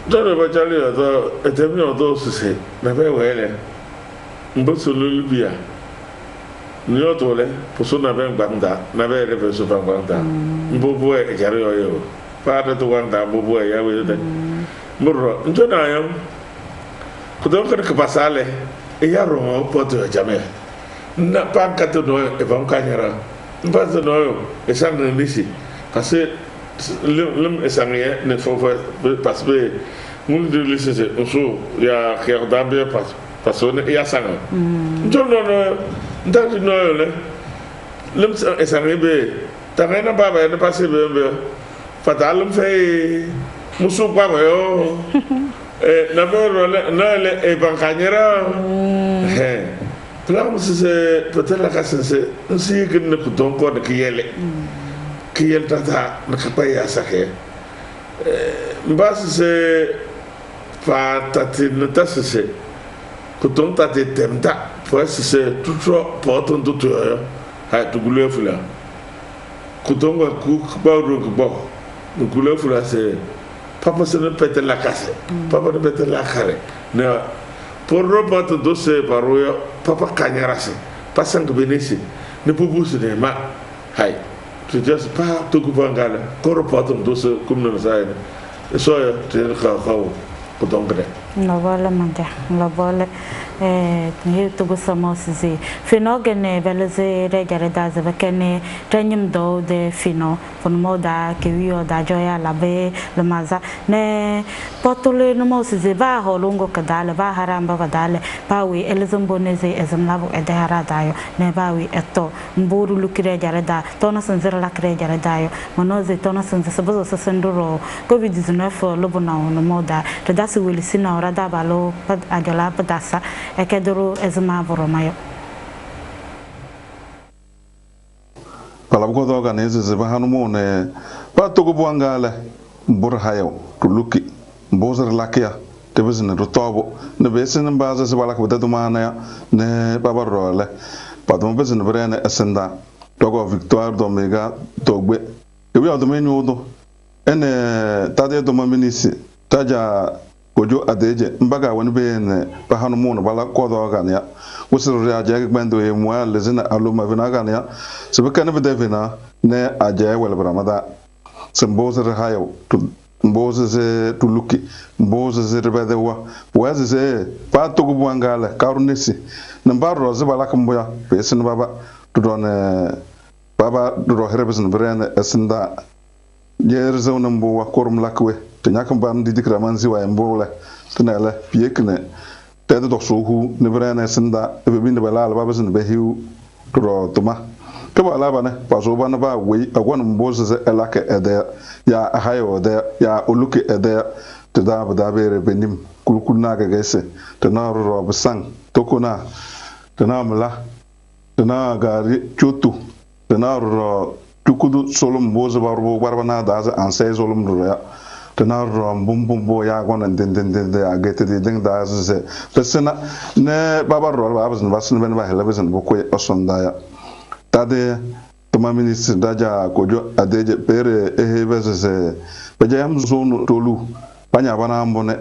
Speaker 2: to le ba jali to etemi o do sise na be wele mbo sulu bia ni o to le poso na be gbanda na be re be so gbanda mbo bo e jari o yo pa de to gbanda mbo bo e ya we de mbo njo na yam Kudon que pasale e ya ro poto jamais na pas kato no e vam kanyara pas no e sang nisi parce que le esangye ne faut parce que mun de lise so ya kerda be parce que ya sang no ndati no le esangye be tangena baba ne passer be fatal fe musu kwa yo na vero na le e bankanyera Plan c'est peut-être la casse c'est aussi que ne peut encore de qui est tata ne peut pas y assaquer bas c'est pas tati ne tasse c'est que ton tati temta pour c'est tout porte tout ha tu goulé fula que ton ku ba ro bo le goulé fula c'est papa se ne peut la casse papa ne peut la carré ne pour rebattre dossier paroya papa kanyarasi passant que benesi ne peut vous ne ma hay tu just pas tout kupangala ko rebattre dossier comme nous ça et so te khaw ko donc
Speaker 1: no wala manja la wala ni to go samosize fino gene beleze regare da zavakene tanyim do de fino fon moda ke wio da joya la be le maza ne potole no mosize ba holungo kadale ba haramba kadale ba wi elzomboneze ezamlabo edara dayo ne ba wi etto mburu lukire jare da tono sanzira la kire jare dayo monoze tono sanzira sabozo senduro covid-19 lobona no moda to dasu wili sina rada balo pad ajala padasa ekedoro ezma boromayo
Speaker 4: palam ko doga ne ze ba hanu mo ne pa to go buangala bur hayo to luki mbozar lakia te bezne do tobo ne besen baza se balak bada dumana ne baba role pa do bezne brene asenda togo victoire do mega dogbe e wi ado menyu do ene tade do maminisi taja kojo adeje mbaga woni be ne pa hanu mo no bala ko do ga ne wusuru ya je gbendo e mo lezina aluma vina ga ne se be kan be devina ne aje wel bramada sembozer hayo to mboze to luki mboze rebede wa ze pa to go buangala karunesi namba roze bala kamboya pesin baba to don baba do herebesen brene esinda yer zona mbo wa korum lakwe te nyakam ban di dikraman ziwa mbole tunele piekne tede do sohu ne brene esinda be binde bala baba sen be hiu to tuma to bala bane paso bana ba we agwan mboze elake ede ya hayo de ya uluki ede te da bere benim kulkul na ga gese te na ro besang tokona te na mala te na gari chutu te na ro tukudu solum boze barbo barbana da za ansay solum ro ya te na ro bum bo ya gona den ya gete de den da ze pesena ne baba ro baba zin basin ben ba hela bezin bo ko osonda ya tade toma ministre daja kojo adeje pere ehebese pejam zonu tolu panya bana mbone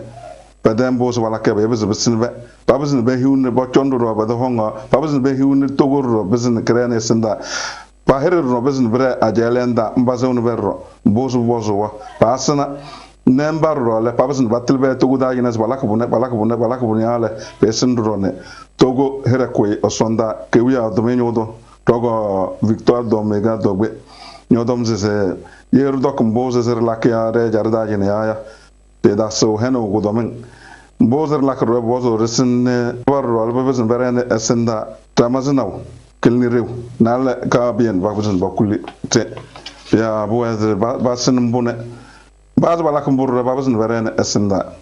Speaker 4: pedem bo so wala kebe bese besinbe babesen be hiune bo chondoro ba do honga babesen be hiune togoro besen krene senda pa herer no besen bre ajelenda mbazonu berro bozu wa pasana nembarro le babesen batil be togu da yines balaka bune ale besen drone togo herekoi osonda kewiya domenyo do togo victoire do mega dogbe nyodom ze yeru dok mboze zer lakia re jarda jene ya te da so heno godomen mbozer lak ro bozo resen warro alba besen berene esenda tamazinaw kelni rew nal ka bien ba besen bakuli te ya bo ezer ba sen mbune baz balak mbur ba besen berene esenda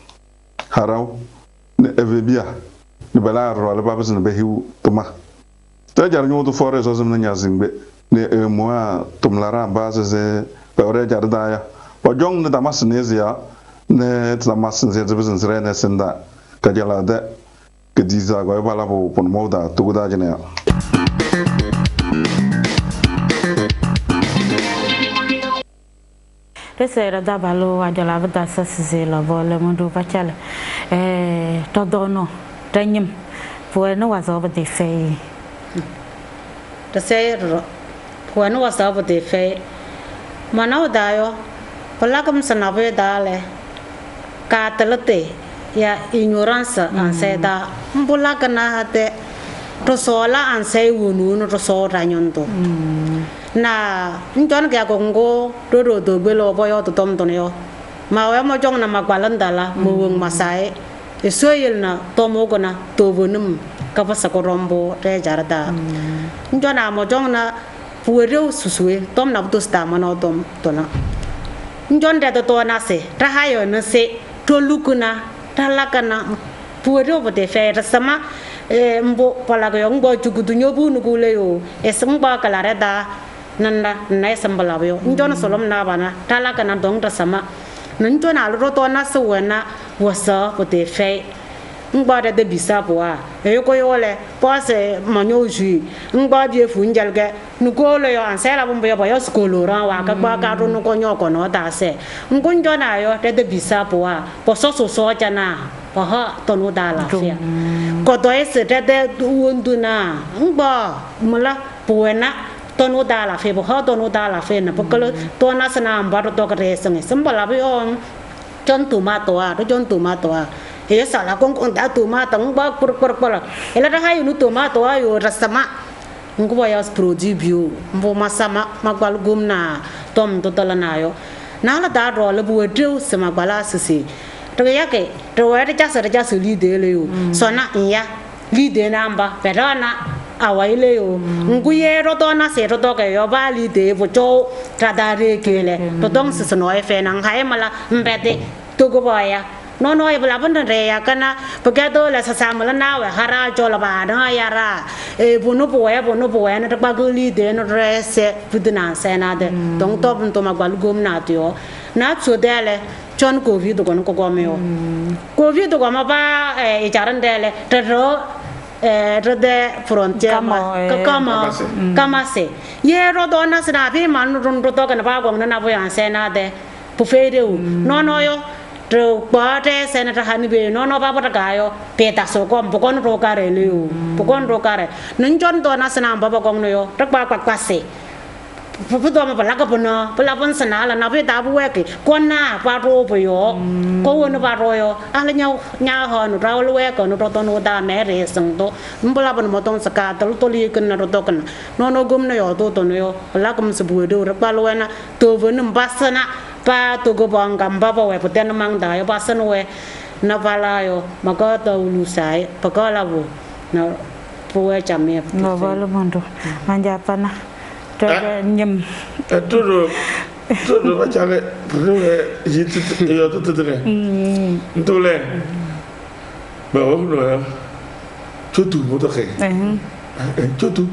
Speaker 4: haraw ne evebia ni bala ro alba besen behiu tuma jar nyodo fore so zum nya zingbe ne moa tumlara base ze ore jar daya o jong ne damas nezia ne damas ze zebzen zrene senda kajala de ke diza go bala bo pon moda to guda jene
Speaker 1: Resera da balo ajala vada sasize la vole mundu bachale todono tanyim pueno wazo de fei
Speaker 3: ta sayro puano wasabo de fe manaw dayo palakam sanabe dale ka talate ya ignorance anseda mbula kana hate to sola ansai wunu no to so ranyondo na njon ga gongo do belo boyo to tom tonyo ma wa mo jong na magbalandala mo wong masai esoyel na tomo gona to bonum ka pasakorombo re jarada njona mo jong na puero susue tom na to sta mano tom tona njon de to na se ta hayo na se to lukuna ta lakana puero bo de fe sama mbo pala go mbo jugudu nyobu nugule yo esamba kala reda nanda na sambala yo njona solom na bana ta lakana dong ta sama njona ro to na se wena wasa bo de fe ngba de bisa boa ko yo le pase manyo ju ngba bie fu njalge nugo le yo ansela bombo yo yo skolo ran wa ka ba ka ro no ko nyoko no da se ngunjo na yo de bisa boa po so jana po ha to no da la fia ko do ese de undu na ngba mala buena to no da la fe po ha to no da la fe na po ko to na sana mba to ka re seng sambala bi on jon tomato a jon tomato a he sala kong da tomato ngba por ela da hayu tomato ayo rasama ngwa ya produit bio mbo masama magbal gumna tom to talana yo na la da ro le bu de sama bala sisi to ya ke to wa ja sa lide le yo so na ya lide na mba perana awaile yo nguye ro to na se ro to ke yo ba lide bo cho tradare ke le to dong se no e fe nang hai mala mbete to go ba ya no e bla ban re ya kana pagato la sa samala na wa hara jo la ba na ya ra e bunu bo na ba guli de no rese pudna sa na de dong to bun to ma gwalu gom na tyo na chu de le chon covid ko ko go me yo covid ko ma ba e charan de le ro de frontier kama se ye ro do na sa bi man ron ro to kana ba go na bo ya sa na de pu fe de no yo tro bate senata hanibe no ba gayo peta so kom pokon ro kare leu pokon ro kare njon to na sana ba gong no yo tak ba kwase pu to ma ba la ka bono ba la bon sana la na be da bu we ke kon na ba ro bo yo ko won ba ro yo ala nya ho no ra lo we ko no to no da me re sung to mbula bon mo tong saka to li ken na ro to kan no gum no yo to no yo la kum se bu do ra ba lo na to ven ba sana pa to go bang gamba ba we puten mang da yo pasan we na pala yo maka to lu sai pakala bu na po we chame
Speaker 1: no vale mondo manja pana to nyem
Speaker 2: to ba chale pre jitu yo to tere ndole ba wo no ya tutu mo to ke tutu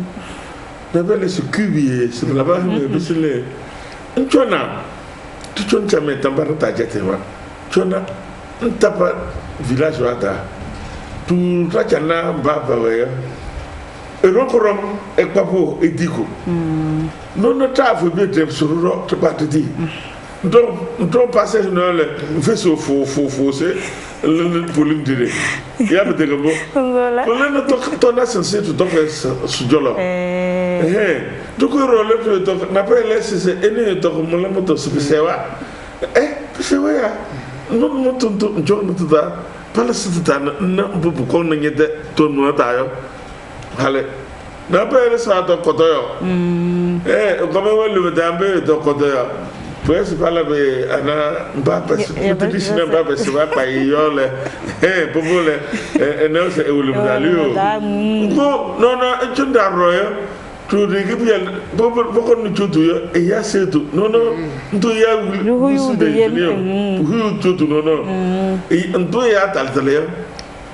Speaker 2: na bele su kubi sur la ba me bisle ntona tu choncha me tambar ta jete wa chona ntapa village wata tu rachana baba we erokorom ekpapo ediko no tafu bi te sururo to patiti donc passer no le faisceau fo se le volume dire ya be de go le no to na sense to donc su jolo donc role to na pele se ene to mo la moto su sewa sewa ya no to jo no to da pala se ta na bu ko na nyede to no ta yo hale na pele sa to ko to yo ko me wo lu da be to ko to yo pues pala be ana mbapa su traditional mbapa se va pa yo le popole no se ewulu dalio no chunda royo tu de gibiel bokon ni chutu yo e ya setu no nto ya hu de yo hu chutu no e nto ya tal yo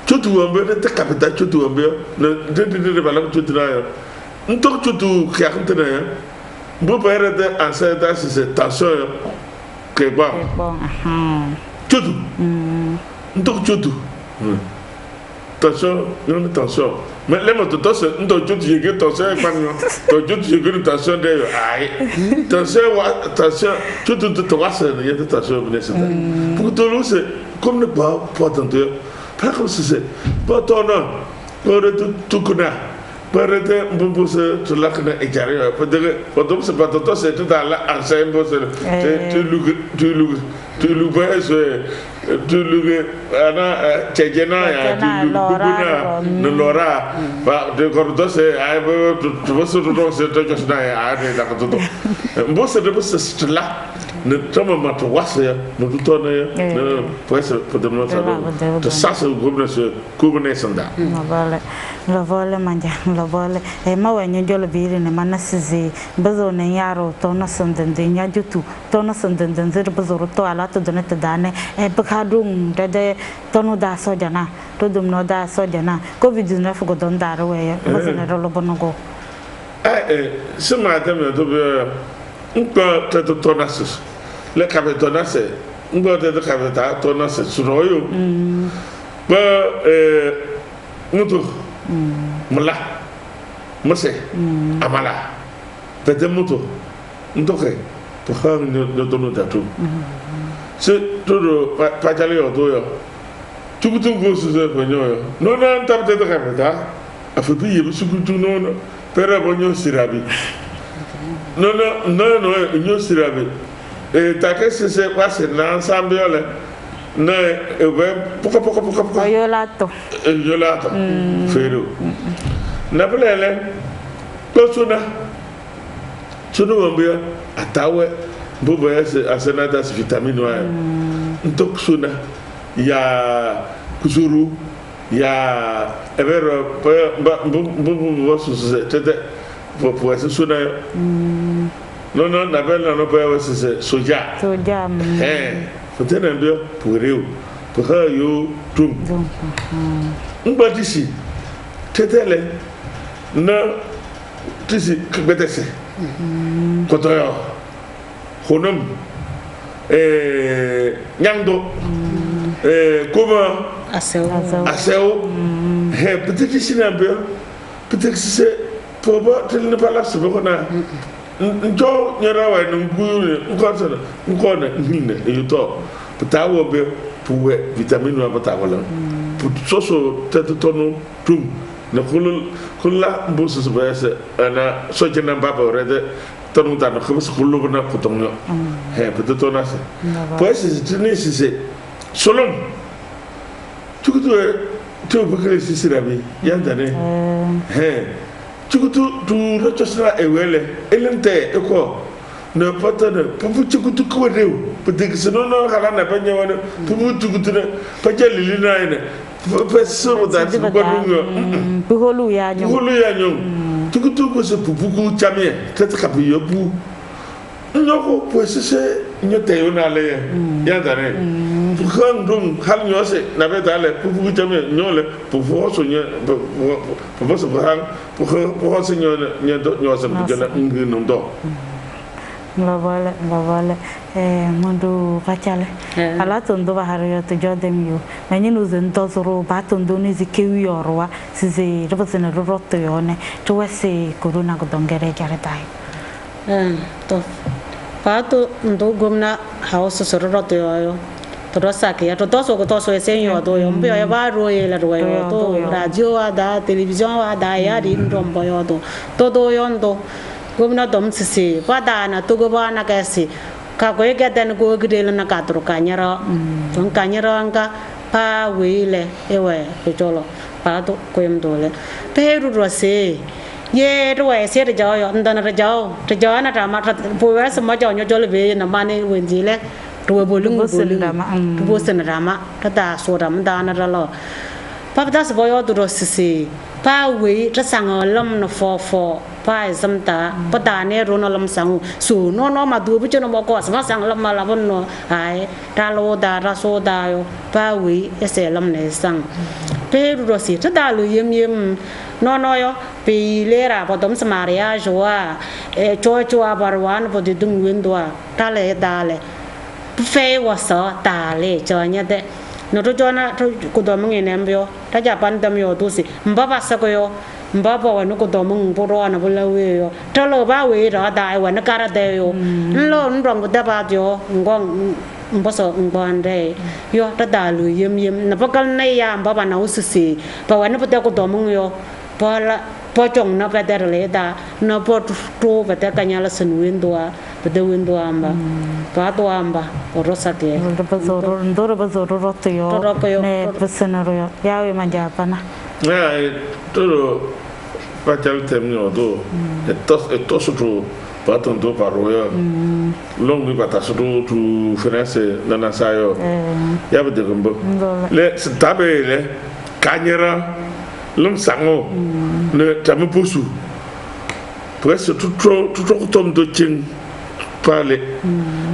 Speaker 2: chutu wambe de capital chutu wambe de bala chutu na yo nto chutu khakante na yo bo pere de ancêtre c'est tension que bon chutu nto chutu tension non tension mais les motos nto chutu yeke tension e pan to chutu yeke tension de yo ai tension chutu to wase y a tension bien c'est pour tout le c'est comme ne pas tant pas comme c'est pas ton nom pour tout connaître Perete mbuse tulakna ejari pedege potom se patoto se tutala ansembo se tu lugu ana chejena ya tu luguna no lora ba de cordo se ai tu vosso to se to josna ya ade da to mbuse de buse stla ne toma mato wase no to ne pues podemos saber to sasa gobna se kubne sanda
Speaker 1: lo vole manja lo vole e ma wenyo jolo biri ne manasizi bazo ne yaro to na sandende nya jutu to na sandende zir bazo to ala to done te dane e bakadum de to no da so jana to dum no da so jana covid 19 go don da we bazo ne lo bonogo
Speaker 2: sema tem to be nko te to na sus le kapetona se nko te kapeta to na se suroyo ba mutu mula mose amala pete mutu ntoke to khang no to no tatu se todo pajale yo to yo tukutu go su se ponyo no na tabte to kapeta afubi yebu sukutu no pere bonyo sirabi no nyo sirabi takese se passe na ensemble le na poco
Speaker 1: yolato
Speaker 2: fero na pelele tosuna tunu wambia atawe bobo ese asenata vitamine wa ntoksuna ya kusuru ya evero bobo so tete pour ese suna no na bela no pa ese soja peut-être un peu pour eux pour yo tum mbadisi tetele na tisi kbetese kotoyo honum nyando comment aseo peut-être ici un peu peut-être c'est pour pas ne pas la subona njo nyara wa nguru nkonsana nkona nne yuto putawo be puwe vitamine wa patawala put soso tetono tum na kulla mbusu subese ana sojena baba rede tonu ta no khobus kullu na kutonyo peut-être na se pues c'est solom tukutu to bakre sisirabi yandane chukutu tu rochosra ewele elente eko ne patana pupu chukutu ko rew peut-être que non hala na banya wana pupu chukutu ne pajalili na ina pe so da ko dungo
Speaker 1: puholu ya nyo
Speaker 2: chukutu ko se pupu ku chamie tete kapi yobu nyoko pues se nyote yona le ya dare khang dum hal nyose na be dale pupu ku chamie nyole pupu so nye pupu so hang pupu so nyose bujana ngi no do
Speaker 1: la vale mundu pachale ala tondo bahari to jodem yo nani no zento zoro batondo ni zikewi yorwa size robasena roto yone to wese corona go dongere jare dai
Speaker 3: to pato ndo gomna house so roto yo to sake ya to so go to so ese yo do yo mbe ya ba ro ye la ro yo to radio ada television ada ya ri ndombo yo to do yo ndo gomna dom sisi pada na to go ba na kasi ka ko ye den go gidel na ka tro kanyara ton kanyara anga pa wile ewe petolo pa to ko em dole te ru ro se ye ro e se de jo yo ndan ra jo na ta ma po wa sa ma jo nyo jo le be na ma ne wen ji le ro bo lung bo sen rama ta da so ram da na ra lo pa da se bo yo do ro sisi pa we ta sang lam no fo pa zamta pada ne ro no lam sang su no ma du bu no mo ko sa sang lam ma la bon no ai ta lo da ra so da yo pa we ese lam ne sang pe ro si ta da lu yem no yo pe le ra po dom samaria joa e cho barwan po de dung wen do ta le da le fe wa so ta le cho nya de no to jona to ko do mngi ne mbyo ta ja pan dam yo tu si mba ba sa ko yo mba ba wa no ko do mng po ro na bo la we yo to lo ba we ra da wa na ka ra de yo lo ndong ko da ba yo ngong mba so ngban de yo ta da lu yem na pa kal ne ya mba ba na u si ba wa no po ta ko do mng yo po chong na pa der le da na po to pa ta kanya la sun window pa de window amba pa to amba rosa ke
Speaker 1: ndoro bazoro roto yo ne pesena yo yawe manja pana
Speaker 2: todo patal termino do etos tu paton do paroya long vi pataso tu finance na sayo ya be de gombo le stabe le kanyera long sango ne tamu posu presque tout tom do ching parler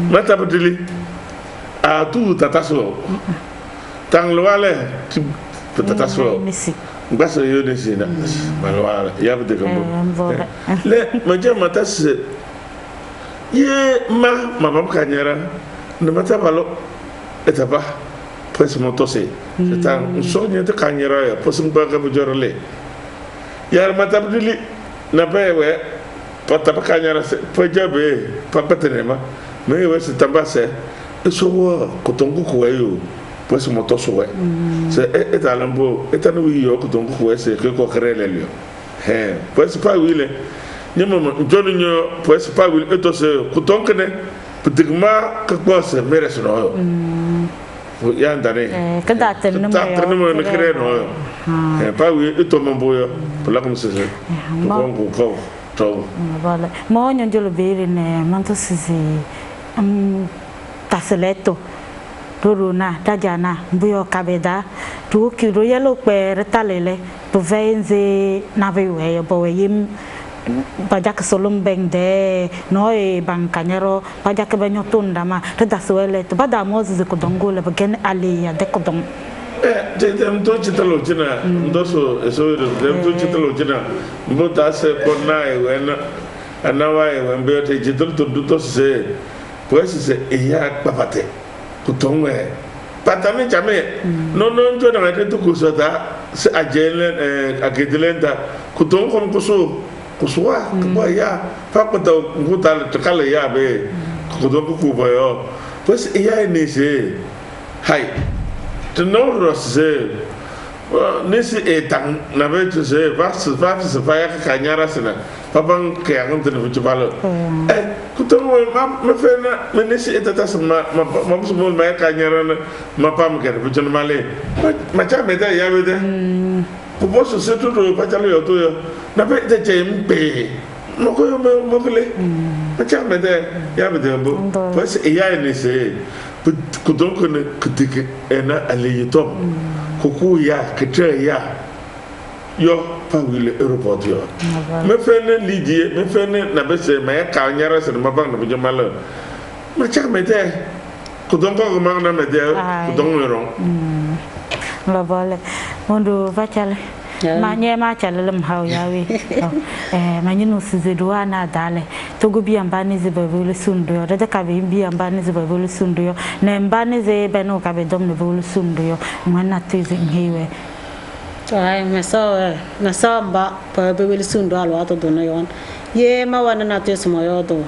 Speaker 2: mata bedeli a tu tataso tang loale tataso basa yo ne sina malwala ya be de gombo le maja matas ye ma bam kanyera ne mata balo etaba presque motose c'est un sonne de kanyera ya posum ba ga bujorle yar mata bedeli na bewe pata pa kanyera pa jabe pa patenema me we se tambase eso kotongo kuwayo pues motoso we c'est etalambo etanu yo kotongo kuwe se ko krele lio pues pas wile nyama joni nyo pues pas wile etose kotonkene pedigma ka kwase meres no ya ndane
Speaker 1: kada tenno
Speaker 2: mo kre no pas wile etomambo pour comme c'est kongo ko to
Speaker 1: voilà mo nyonjolo bere ne manto sisi taseleto Ruruna, Tajana, Buyo Cabeda, to Kiro Yellow Pere Talele, Povenze Navewe, Boyim, Pajak Solum Beng de, Noe Bancanyero, Pajak Benotundama, Redasuele, Bada Moses Kodongola, again Ali, a decodon.
Speaker 2: Dem to Chitalogina, Doso, so dem to Chitalogina, Mutase Ponai, when and now I when Beate Chital to do say, pues c'est Eya Papate. Kutongwe patami jame no njo na ngate kusota se ajele akedelenta kutong kom kuswa kwa ya fakota ngutal tukala ya be kutong kubayo pues iya ni se hai to no rose nisi etang na be to se vas fa ya kanyara sena papang kaya ngam tene fuchibalo kutong ma fena menisi etata sama ma busmol ma kanyara ma pam kere fuchon male ma cha meta ya bede popo so se to pachalo yo to yo na be te jembe mo ko yo mo kle ma cha meta ya bede mbo pues ya ni se kutong ko ne kutike ena ale yitom kuku ya kete ya yo pa wile aéroport yo me fene lidie me fene na bese ma ka nyara se ma bang na bu jamala ma cha mete ko don ko ma na mete ko don ron
Speaker 1: la vale mondo vachale ma nye ma chale lam haw yawe ma nyinu sizedwa na dale to go bi ambani ze bavulu sundo yo da ka bi ambani ze bavulu sundo yo na ambani ze beno ka be dom ne bavulu sundo yo mana tize ngiwe
Speaker 3: ai masa mba pa bebel sundo alwa to dono yon ye ma wana na te sumo yo do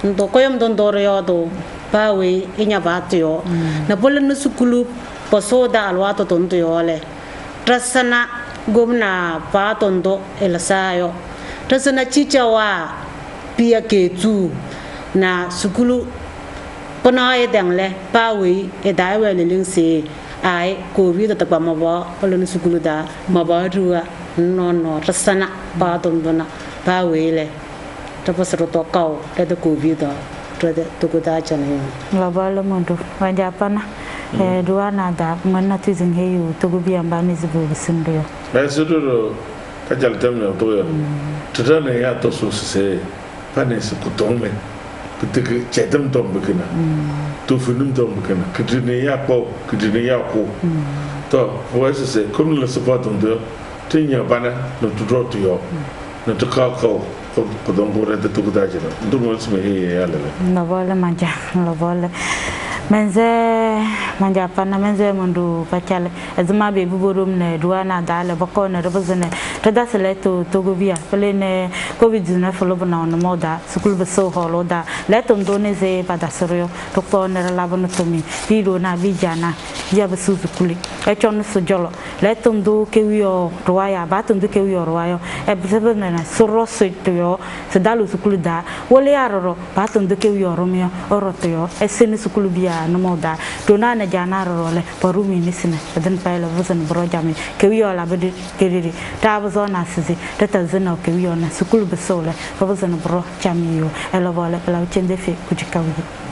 Speaker 3: ndo koyom don dor yo do pa we inya batyo na bolen no sukulu posoda alwa to don to yo le trasana gomna pa tondo elasayo trasana chichawa pia ketu na sukulu pona e dangle pa we e dai we le lingse ai covid ta pa ma ba olon sukulu da ma ba ruwa no rasana ba dona ba wele ta pasro to kau ta de covid da to ko da chane
Speaker 1: la ba la mondo wa japana duana da manna tizin heyu to go bi ambani zibu sindo yo
Speaker 2: ba sudo ka jal temno to yo tana ya to so se pane su kutongme pitike chedam tom bikina to funum tom bikina kidine ya ko kidine ya ko to wa se comme le support de tinya bana no to draw to yo no to ka ko don gore de to da jina ndu mo se me ya le
Speaker 1: la vola manja la vola menze manja pana menze mundu pachale azma be buburum ne duana dale bako ne rebuzene tada seleto togovia pele ne covid-19 folobna on moda sukul beso holoda leton doneze pada soryo doktor ne labonotomi biro na bijana ya besu sukuli e chon sojolo leton do kewio roya baton do kewio royo e besebne na soroso to sedalu sukul da wole aroro baton do kewio romio oroto e sen sukul bia no moda dona na jana role parumi nisine den payla vusan brojami kewio la bedi keriri ta zona sizi tata zena kewio na sukul besole vusan bro chamiyo ela vole la chende fe kujikawi